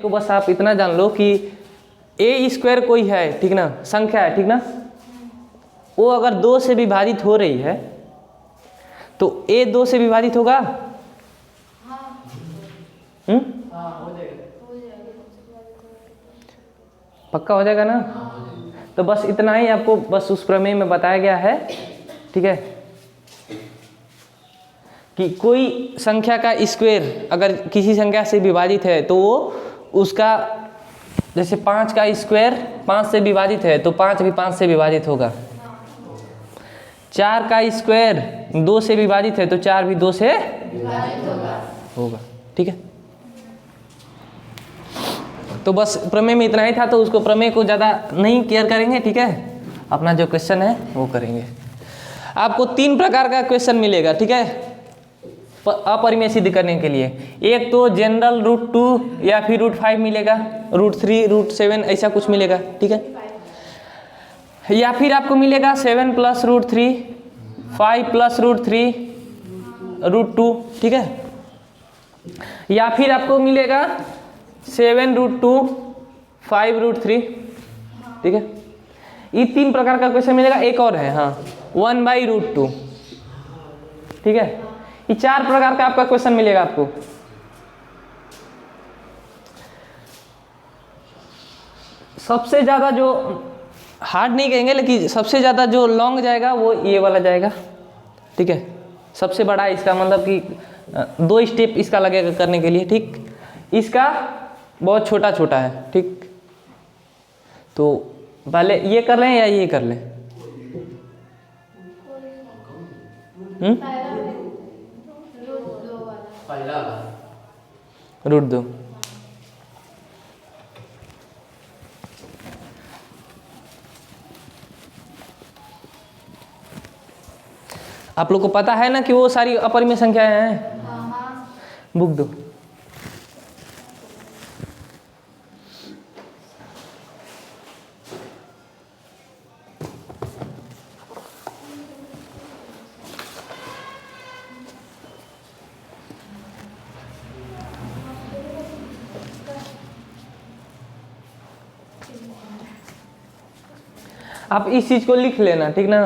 को बस आप इतना जान लो कि ए स्क्वायर कोई है, ठीक ना, संख्या है, ठीक ना, वो अगर 2 से विभाजित हो रही है तो ए 2 से विभाजित होगा? पक्का हो जाएगा ना? तो बस इतना ही आपको बस उस प्रमेय में बताया गया है, ठीक है, कि कोई संख्या का स्क्वायर अगर किसी संख्या से विभाजित है तो वो उसका, जैसे 5 का स्क्वायर 5 से विभाजित है तो 5 भी 5 से विभाजित होगा। 4 का स्क्वायर 2 से विभाजित है तो 4 भी 2 से विभाजित होगा, ठीक है। तो बस प्रमेय में इतना ही था, तो उसको प्रमेय को ज़्यादा नहीं केयर करेंगे, ठीक है। अपना जो क्वेश्चन है वो करेंगे। आपको 3 प्रकार का क्वेश्चन मिलेगा, ठीक है, अपरिमेय सिद्ध करने के लिए। एक तो जनरल √2 या फिर √5 मिलेगा, √3 √7 ऐसा कुछ मिलेगा, ठीक है। या फिर आपको मिलेगा 7 + √3 5 + √3 √2, ठीक है। या फिर आपको मिलेगा 7 √2 5 √3, ठीक है। ये 3 प्रकार का क्वेश्चन मिलेगा। एक और है, हाँ, 1/√2, ठीक है। ये 4 प्रकार का आपका क्वेश्चन मिलेगा आपको। सबसे ज़्यादा जो हार्ड नहीं कहेंगे, लेकिन सबसे ज़्यादा जो लॉन्ग जाएगा वो ये वाला जाएगा, ठीक है। सबसे बड़ा इसका मतलब कि 2 स्टेप इसका लगेगा करने के लिए, ठीक। इसका बहुत छोटा छोटा है, ठीक। तो पहले ये कर लें या ये कर लें? √2। आप लोग को पता है ना कि वो सारी अपरिमेय संख्याएं हैं। बुक दो। आप इस चीज को लिख लेना, ठीक ना।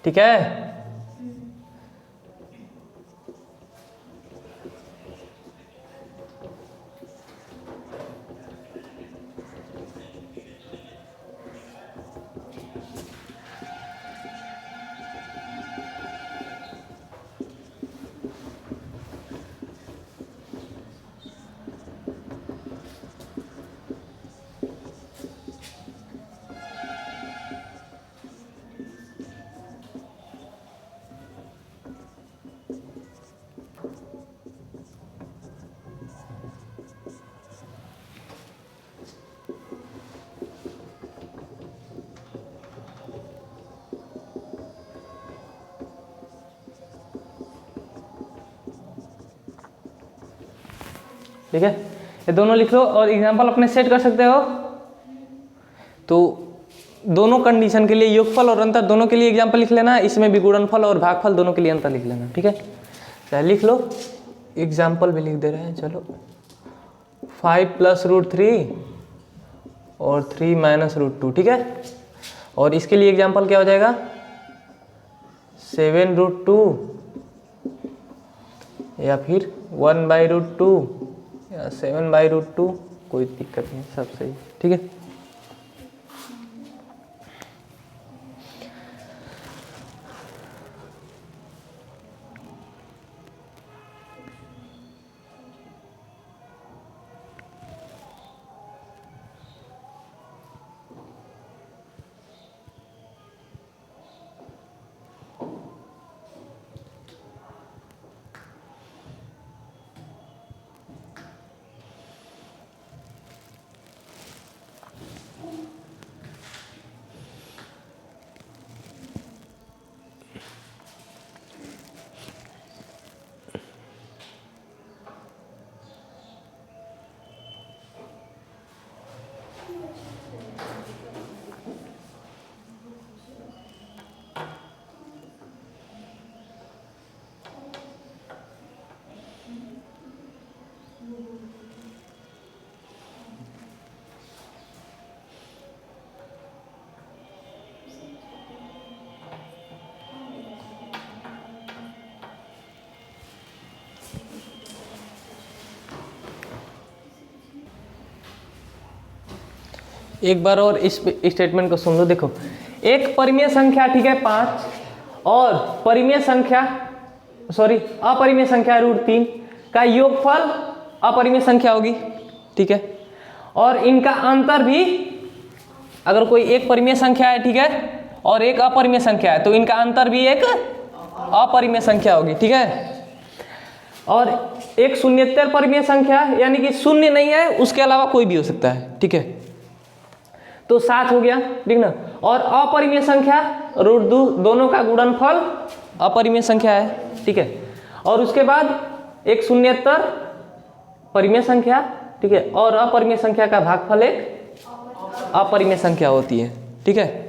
ठीक है। ठीक है, ये दोनों लिख लो और एग्जाम्पल अपने सेट कर सकते हो। तो दोनों कंडीशन के लिए योगफल और अंतर दोनों के लिए एग्जाम्पल लिख लेना। इसमें भी गुणनफल और भागफल दोनों के लिए अंतर लिख लेना, ठीक है। चाहे लिख लो, एग्जाम्पल भी लिख दे रहे हैं। चलो 5 + √3 और 3 - √2, ठीक है। और इसके लिए एग्जाम्पल क्या हो जाएगा? 7 √2 या फिर 1/√2 या 7/√2, कोई दिक्कत नहीं, सब सही, ठीक है। एक बार और इस स्टेटमेंट को सुन लो। देखो, एक परिमेय संख्या, ठीक है, 5 और अपरिमेय संख्या √3 का योगफल अपरिमेय संख्या होगी, ठीक है। और इनका अंतर भी, अगर कोई एक परिमेय संख्या है, ठीक है, और एक अपरिमेय संख्या है, तो इनका अंतर भी एक अपरिमेय संख्या होगी, ठीक है। और एक शून्येतर परिमेय संख्या, यानी कि शून्य नहीं है, उसके अलावा कोई भी हो सकता है, ठीक है। तो 7 हो गया, ठीक ना। और अपरिमेय संख्या √2, दोनों का गुणनफल अपरिमेय संख्या है, ठीक है। और उसके बाद एक शून्येतर परिमेय संख्या, ठीक है, और अपरिमेय संख्या का भागफल एक अपरिमेय संख्या होती है, ठीक है।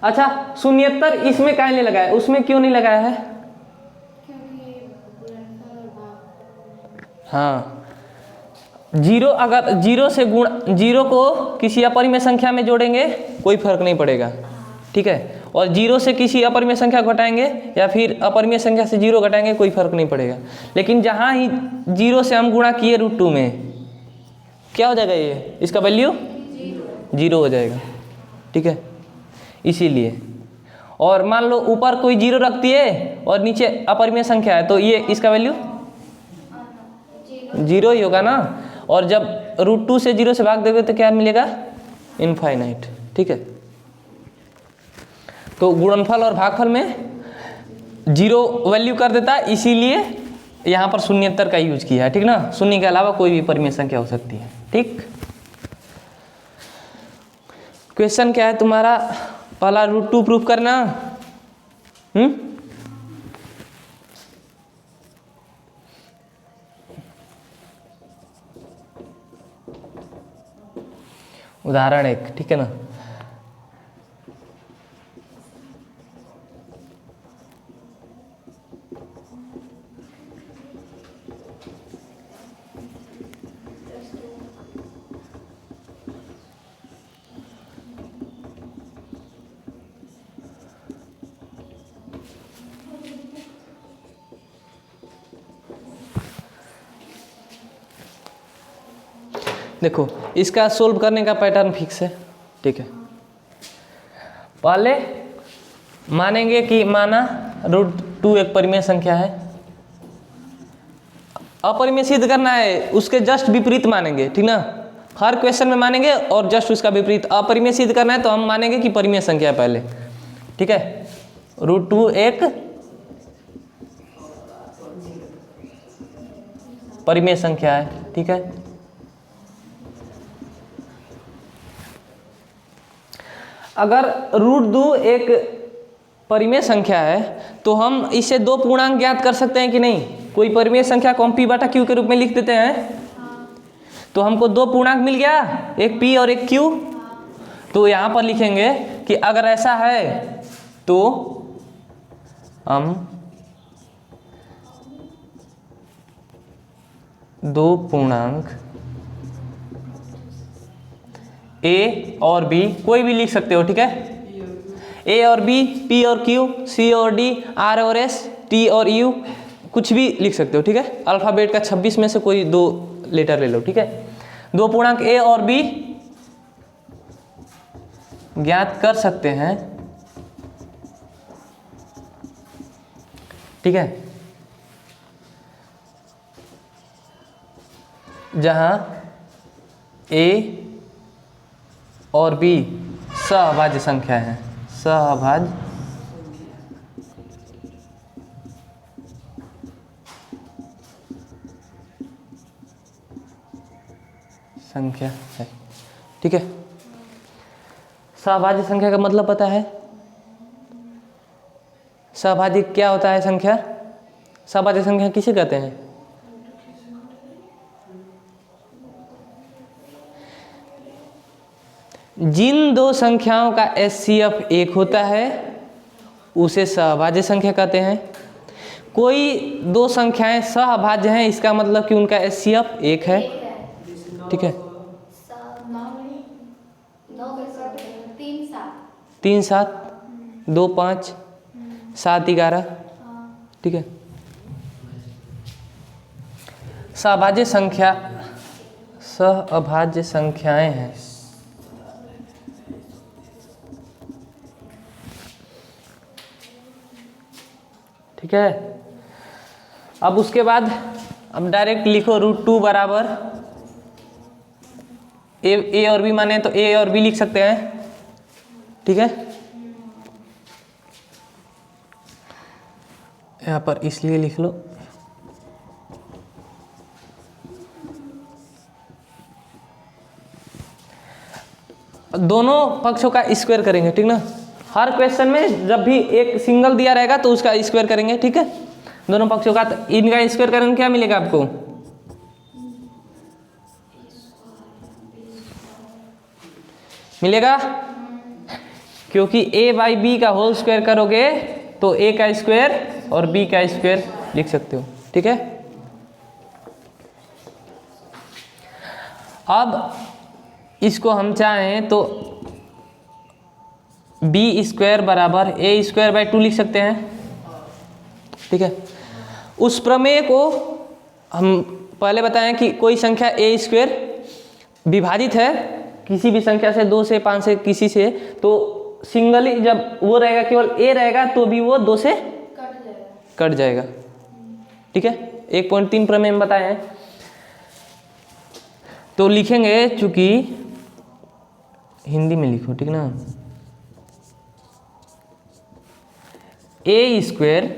अच्छा, शून्येतर इसमें काहे नहीं लगाया, उसमें क्यों नहीं लगाया है? हाँ, अगर जीरो को किसी अपरिमेय संख्या में जोड़ेंगे कोई फर्क नहीं पड़ेगा, ठीक है। और 0 से किसी अपरिमेय संख्या घटाएंगे या फिर अपरिमेय संख्या से 0 घटाएंगे कोई फर्क नहीं पड़ेगा। लेकिन जहाँ ही 0 से हम गुणा किए √2 में, क्या हो जाएगा, ये इसका वैल्यू 0 हो जाएगा, ठीक है, इसीलिए। और मान लो ऊपर कोई 0 रखती है और नीचे अपरिमेय संख्या है, तो ये इसका वैल्यू 0 ही होगा ना। और जब √2 से 0 से भाग देंगे तो क्या मिलेगा, इनफाइनाइट, ठीक है। तो गुणनफल और भागफल में 0 वैल्यू कर देता है, इसीलिए यहाँ पर शून्येतर का यूज किया है, ठीक ना। शून्य के अलावा कोई भी परिमेय संख्या हो सकती है, ठीक। क्वेश्चन क्या है तुम्हारा, पहला √2 प्रूफ करना। उदाहरण 1, ठीक है ना। देखो, इसका सोल्व करने का पैटर्न फिक्स है, ठीक है। पहले मानेंगे कि माना √2 एक परिमेय संख्या है, अपरिमेय सिद्ध करना है, उसके जस्ट विपरीत मानेंगे, ठीक ना। हर क्वेश्चन में मानेंगे और जस्ट उसका विपरीत। अपरिमेय सिद्ध करना है तो हम मानेंगे कि परिमेय संख्या है पहले, ठीक है। √2 एक परिमेय संख्या है, ठीक है। अगर √2 एक परिमेय संख्या है तो हम इसे 2 पूर्णांक ज्ञात कर सकते हैं कि नहीं। कोई परिमेय संख्या को हम P/Q के रूप में लिख देते हैं, तो हमको 2 पूर्णांक मिल गया, एक P और एक Q। तो यहाँ पर लिखेंगे कि अगर ऐसा है तो हम 2 पूर्णांक A और B, कोई भी लिख सकते हो, ठीक है। A और B, P और Q, C और D, R और S, T और U, कुछ भी लिख सकते हो, ठीक है। अल्फ़ाबेट का 26 में से कोई 2 लेटर ले लो, ठीक है। 2 पूर्णांक A और B ज्ञात कर सकते हैं, ठीक है, जहां A और B सहअभाज्य संख्या है, सहअभाज्य संख्या है, ठीक है। सहअभाज्य संख्या का मतलब पता है, सहअभाज्य क्या होता है संख्या, सहअभाज्य संख्या किसे कहते हैं? जिन 2 संख्याओं का HCF 1 होता है उसे सहअभाज्य संख्या कहते हैं। कोई 2 संख्याएं सहअभाज्य हैं, इसका मतलब कि उनका HCF 1 है, ठीक है। 3 7 2 5 7 11, ठीक है। सहअभाज्य संख्याएं हैं ठीक है। अब उसके बाद अब डायरेक्ट लिखो √2 बराबर ए और बी माने तो ए और बी लिख सकते हैं, ठीक है। यहाँ पर इसलिए लिख लो दोनों पक्षों का स्क्वायर करेंगे, ठीक ना। हर क्वेश्चन में जब भी एक सिंगल दिया रहेगा तो उसका स्क्वायर करेंगे, ठीक है। दोनों पक्षों का, तो इनका स्क्वायर करेंगे क्या मिलेगा आपको, मिलेगा, क्योंकि a/b का होल स्क्वायर करोगे तो a का स्क्वायर और b का स्क्वायर लिख सकते हो, ठीक है। अब इसको हम चाहें तो b² बराबर a²/2 लिख सकते हैं, ठीक है। उस प्रमेय को हम पहले बताएं कि कोई संख्या a² विभाजित है किसी भी संख्या से, 2 से 5 से किसी से, तो सिंगली जब वो रहेगा केवल a रहेगा तो भी वो 2 से कट जाएगा, ठीक है। 1.3 प्रमेय में बताए हैं। तो लिखेंगे, चूंकि हिंदी में लिखो, ठीक ना, a²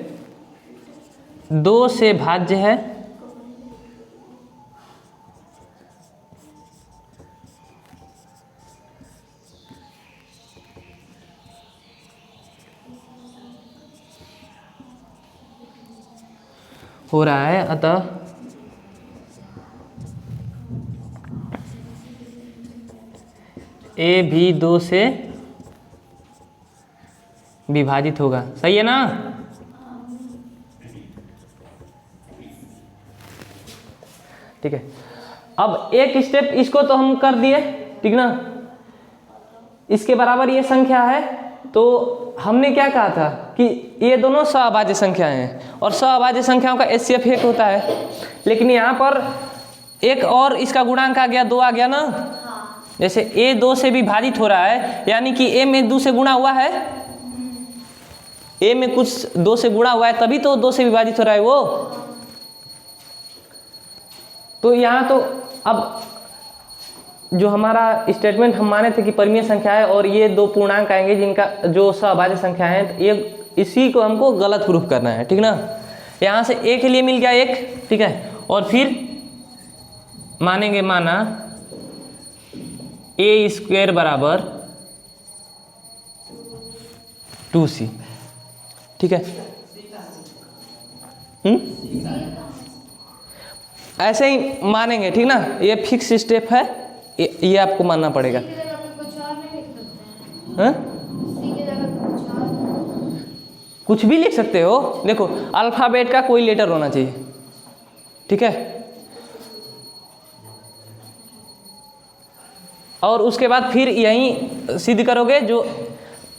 2 से भाज्य है हो रहा है, अतः a भी 2 से विभाजित होगा, सही है ना। ठीक है। अब एक स्टेप इसको तो हम कर दिए, ठीक ना। इसके बराबर ये संख्या है, तो हमने क्या कहा था कि ये दोनों सअभाज्य संख्याएं हैं और सअभाज्य संख्याओं का HCF 1 होता है। लेकिन यहाँ पर एक और इसका गुणांक आ गया, 2 आ गया ना। जैसे a 2 से विभाजित हो रहा है, यानी कि a में 2 से गुणा हुआ है, a में कुछ 2 से गुणा हुआ है, तभी तो 2 से विभाजित हो रहा है वो। तो यहाँ तो अब जो हमारा स्टेटमेंट हम माने थे कि परिमेय संख्या है और ये 2 पूर्णांक आएंगे जिनका जो सअभाज्य संख्या है, ये इसी को हमको गलत प्रूफ करना है, ठीक ना। यहाँ से a के लिए मिल गया 1, ठीक है। और फिर मानेंगे, माना a² बराबर 2c, ठीक है। ऐसे ही मानेंगे, ठीक ना। ये फिक्स स्टेप है, ये आपको मानना पड़ेगा। कुछ भी लिख सकते हो, देखो अल्फाबेट का कोई लेटर होना चाहिए, ठीक है। और उसके बाद फिर यहीं सिद्ध करोगे जो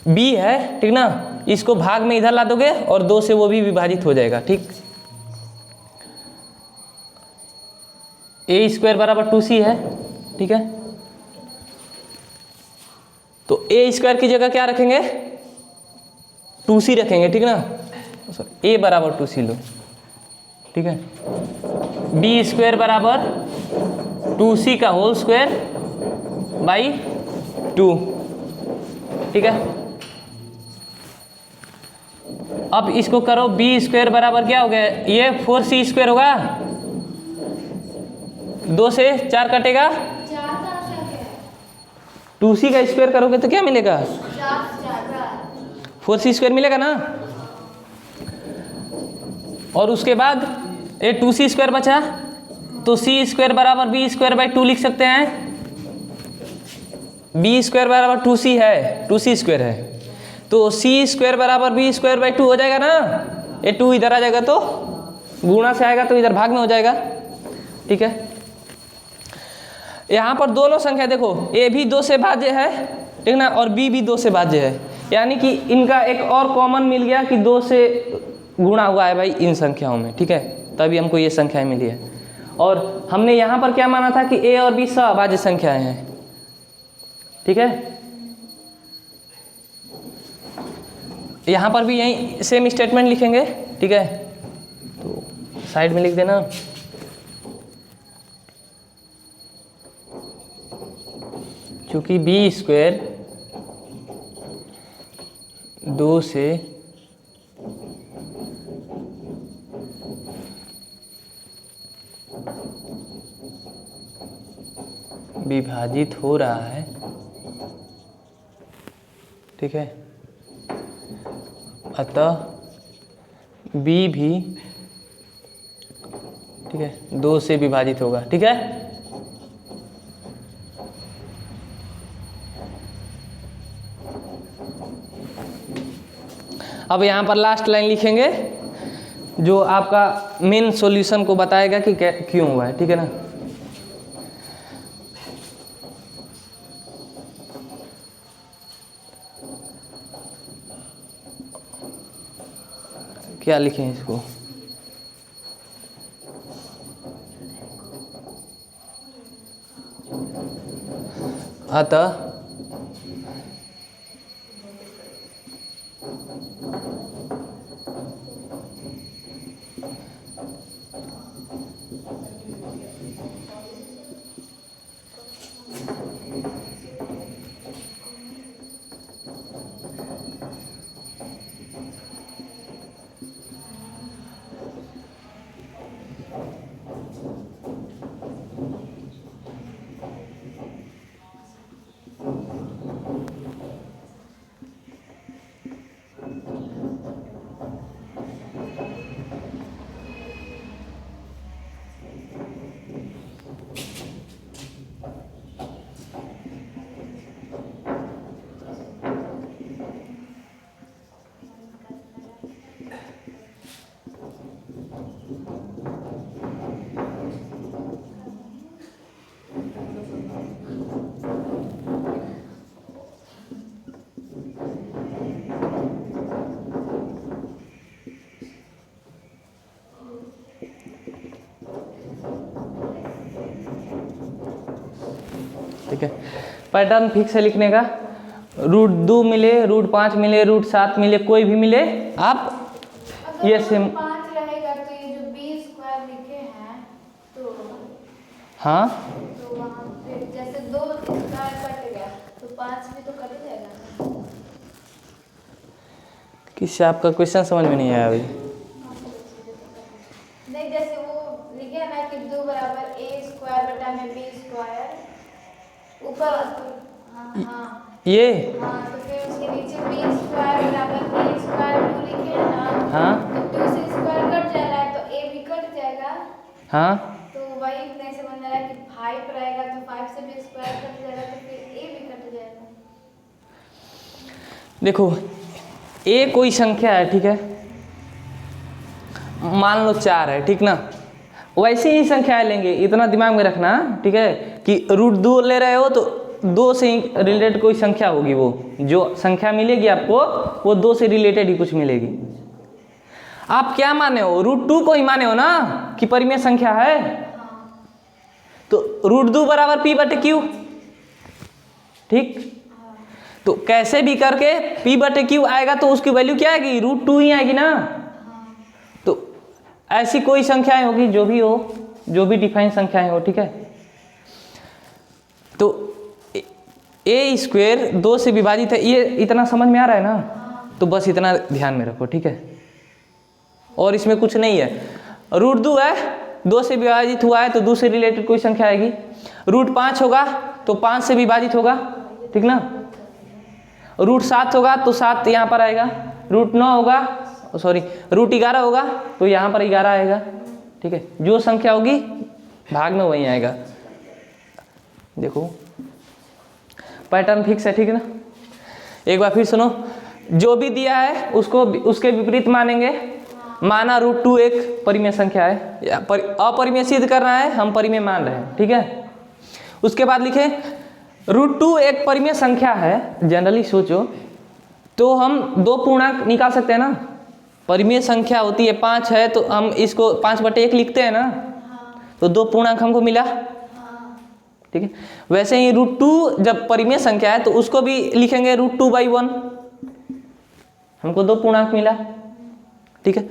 b है, ठीक ना, इसको भाग में इधर ला दोगे और 2 से वो भी विभाजित हो जाएगा, ठीक। a² बराबर 2c है, ठीक है। तो a² की जगह क्या रखेंगे, 2c रखेंगे, ठीक ना। a बराबर 2c लो, ठीक है। b² बराबर 2c का होल स्क्वायर बाई 2, ठीक है। अब इसको करो, b² बराबर क्या हो गया, ये 4c² होगा, 2 से 4 कटेगा, 2c का स्क्वायर करोगे तो क्या मिलेगा, 4c² मिलेगा ना। और उसके बाद ये 2c² बचा, तो c² बराबर b²/2 लिख सकते हैं। b² बराबर 2c है, 2c² है, तो c² बराबर b²/2 हो जाएगा ना। ये 2 इधर आ जाएगा तो गुणा से आएगा तो इधर भाग में हो जाएगा, ठीक है। यहाँ पर दोनों संख्या देखो, a भी 2 से भाज्य है, ठीक ना, और b भी 2 से भाज्य है, यानी कि इनका एक और कॉमन मिल गया कि 2 से गुणा हुआ है भाई इन संख्याओं में, ठीक है। तभी हमको ये संख्याएं मिली है। और हमने यहाँ पर क्या माना था कि a और b सअभाज्य संख्याएं हैं, ठीक है। यहाँ पर भी यही सेम स्टेटमेंट लिखेंगे, ठीक है, तो साइड में लिख देना। क्योंकि बी स्क्वायर 2 से विभाजित हो रहा है, ठीक है, अतः बी भी, ठीक है, 2 से विभाजित होगा, ठीक है। अब यहाँ पर लास्ट लाइन लिखेंगे जो आपका मेन सॉल्यूशन को बताएगा कि क्यों हुआ है, ठीक है ना। क्या लिखें इसको, अतः ठीक है, पैटर्न फिक्स है लिखने का। √2 मिले, √5 मिले, √7 मिले, कोई भी मिले आप ये सेम 5 रहेगा तो ये जो बी स्क्वायर लिखे हैं तो हाँ तो वहाँ पे जैसे 2 स्क्वायर कट गया तो 5 भी तो कट जाएगा। किससे आपका क्वेश्चन समझ में नहीं आया अभी। नहीं जैसे वो लिखे है ना कि 2 बराबर a स्क्वायर बटा में b स्क्वायर ऊपर हाँ ये हाँ तो फिर उसके नीचे b स्क्वायर बराबर a स्क्वायर 2 लिखे हैं ना। हाँ तो 2 से स्क्वायर कट जा रहा है तो a भी कट जाएगा। हाँ तो वही नहीं समझ में आ रहा है कि 5 रहेगा तो 5 से भी स्क्वायर कट जाएगा तो फिर a भी कट जाएगा। देखो a कोई संख्या है, ठीक है, मान लो 4 है, ठीक ना, वैसे ही संख्याएं लेंगे, इतना दिमाग में रखना, ठीक है, कि √2 ले रहे हो तो 2 से ही रिलेटेड कोई संख्या होगी, वो जो संख्या मिलेगी आपको वो 2 से रिलेटेड ही कुछ मिलेगी। आप क्या माने हो, √2 को ही माने हो ना कि परिमेय संख्या है, तो √2 बराबर p/q, ठीक, तो कैसे भी करके p/q आएगा तो उसकी वैल्यू क्या आएगी, √2 ही आएगी ना। तो ऐसी कोई संख्याएं होगी जो भी हो, जो भी डिफाइन संख्याएं हो, ठीक है। तो a स्क्वायर 2 से विभाजित है, ये इतना समझ में आ रहा है ना, तो बस इतना ध्यान में रखो, ठीक है, और इसमें कुछ नहीं है। √2 है, 2 से विभाजित हुआ है तो 2 से रिलेटेड कोई संख्या आएगी। √5 होगा तो 5 से विभाजित होगा, ठीक ना। √7 होगा तो 7 यहाँ पर आएगा। √9 होगा, सॉरी √11 होगा तो यहाँ पर 11 आएगा, ठीक है, जो संख्या होगी भाग में वही आएगा। देखो पैटर्न फिक्स है, ठीक है ना। एक बार फिर सुनो, जो भी दिया है उसको उसके विपरीत मानेंगे। माना √2 एक परिमेय संख्या है, अपरिमेय सिद्ध करना है, हम परिमेय मान रहे हैं, ठीक है। उसके बाद लिखे √2 एक परिमेय संख्या है। जनरली सोचो तो हम 2 पूर्णांक निकाल सकते हैं ना, परिमेय संख्या होती है 5 है तो हम इसको 5/1 लिखते हैं ना, तो 2 पूर्णांक हमको मिला, ठीक है। वैसे ही √2 जब परिमेय संख्या है तो उसको भी लिखेंगे √2/1, हमको 2 पूर्णांक मिला, ठीक है।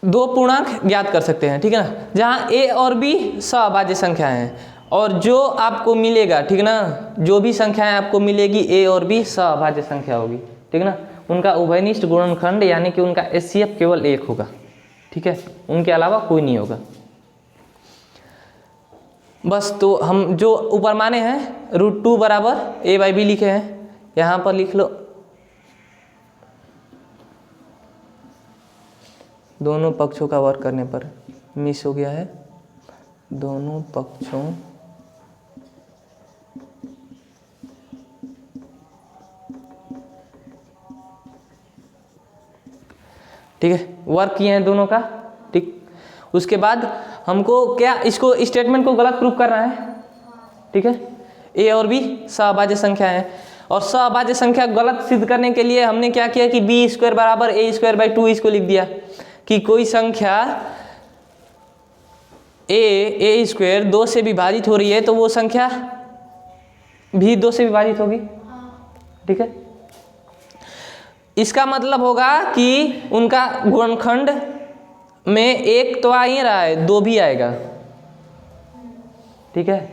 दो पूर्णांक ज्ञात कर सकते हैं, ठीक है ना, जहाँ a और b सअभाज्य संख्याएं हैं और जो आपको मिलेगा, ठीक है ना, जो भी संख्याएं आपको मिलेगी a और b सअभाज्य संख्या होगी, ठीक है ना, उनका उभयनिष्ठ गुणनखंड यानी कि उनका HCF केवल एक होगा, ठीक है, उनके अलावा कोई नहीं होगा। बस तो हम जो ऊपर माने हैं √2 बराबर a/b लिखे हैं, यहाँ पर लिख लो, दोनों पक्षों का वर्ग करने पर मिस हो गया है, दोनों पक्षों ठीक है, वर्क किए हैं दोनों का, ठीक। उसके बाद हमको क्या इसको स्टेटमेंट को गलत प्रूफ करना है, ठीक है, ए और बी सअभाज्य संख्या है और सअभाज्य संख्या गलत सिद्ध करने के लिए हमने क्या किया कि b² बराबर a² 2 इसको लिख दिया कि कोई संख्या a² 2 से विभाजित हो रही है तो वो संख्या भी 2 से विभाजित होगी, ठीक है। इसका मतलब होगा कि उनका गुणनखंड में एक तो आ ही रहा है, 2 भी आएगा, ठीक है।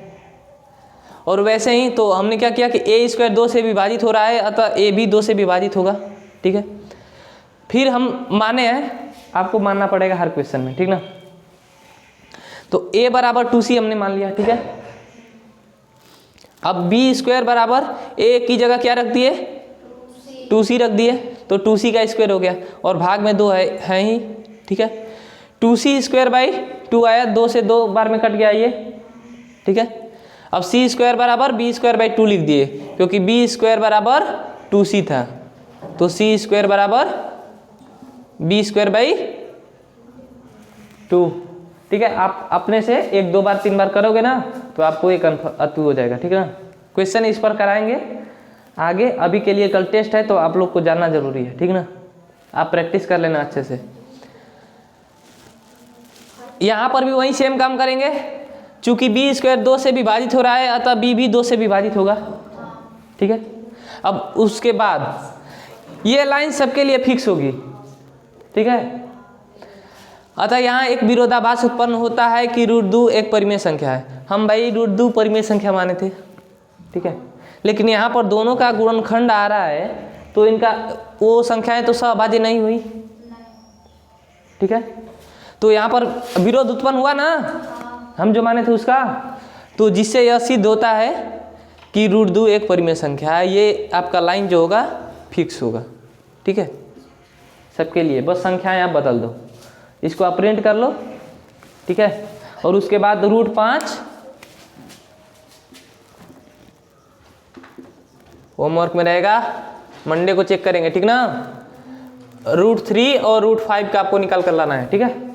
और वैसे ही तो हमने क्या किया कि a² 2 से विभाजित हो रहा है अतः a भी 2 से विभाजित होगा, ठीक है। फिर हम माने हैं, आपको मानना पड़ेगा हर क्वेश्चन में, ठीक ना। तो a बराबर 2c हमने मान लिया, ठीक है। अब b² बराबर a की जगह क्या रख दिए 2c रख दिए, तो 2c का स्क्वायर हो गया और भाग में 2 है ही, ठीक है। 2c² आया, 2 से 2 बार में कट गया ये, ठीक है। अब c² बराबर b² 2 लिख दिए क्योंकि b² बराबर 2c था, तो c² बराबर b² 2, ठीक है। आप अपने से 1 2 बार 3 बार करोगे ना तो आपको ये अतु हो जाएगा, ठीक है ना। क्वेश्चन इस पर कराएंगे आगे, अभी के लिए कल टेस्ट है तो आप लोग को जानना जरूरी है, ठीक ना, आप प्रैक्टिस कर लेना अच्छे से। यहाँ पर भी वही सेम काम करेंगे, चूंकि b² 2 से विभाजित हो रहा है अतः b भी 2 से विभाजित होगा, ठीक है। अब उसके बाद ये लाइन सबके लिए फिक्स होगी, ठीक है। अतः यहाँ एक विरोधाभास उत्पन्न होता है कि √2 एक परिमेय संख्या है। हम भाई √2 परिमेय संख्या माने थे, ठीक है, लेकिन यहाँ पर दोनों का गुणनखंड आ रहा है तो इनका वो संख्याएं तो सअभाज्य नहीं हुई, ठीक है। तो यहाँ पर विरोध उत्पन्न हुआ ना, हम जो माने थे उसका, तो जिससे यह सिद्ध होता है कि √2 एक परिमेय संख्या है। ये आपका लाइन जो होगा फिक्स होगा, ठीक है, सबके लिए। बस संख्याएं आप बदल दो, इसको आप प्रिंट कर लो, ठीक है। और उसके बाद √5 होमवर्क में रहेगा, मंडे को चेक करेंगे, ठीक ना। √3 और √5 का आपको निकाल कर लाना है, ठीक है।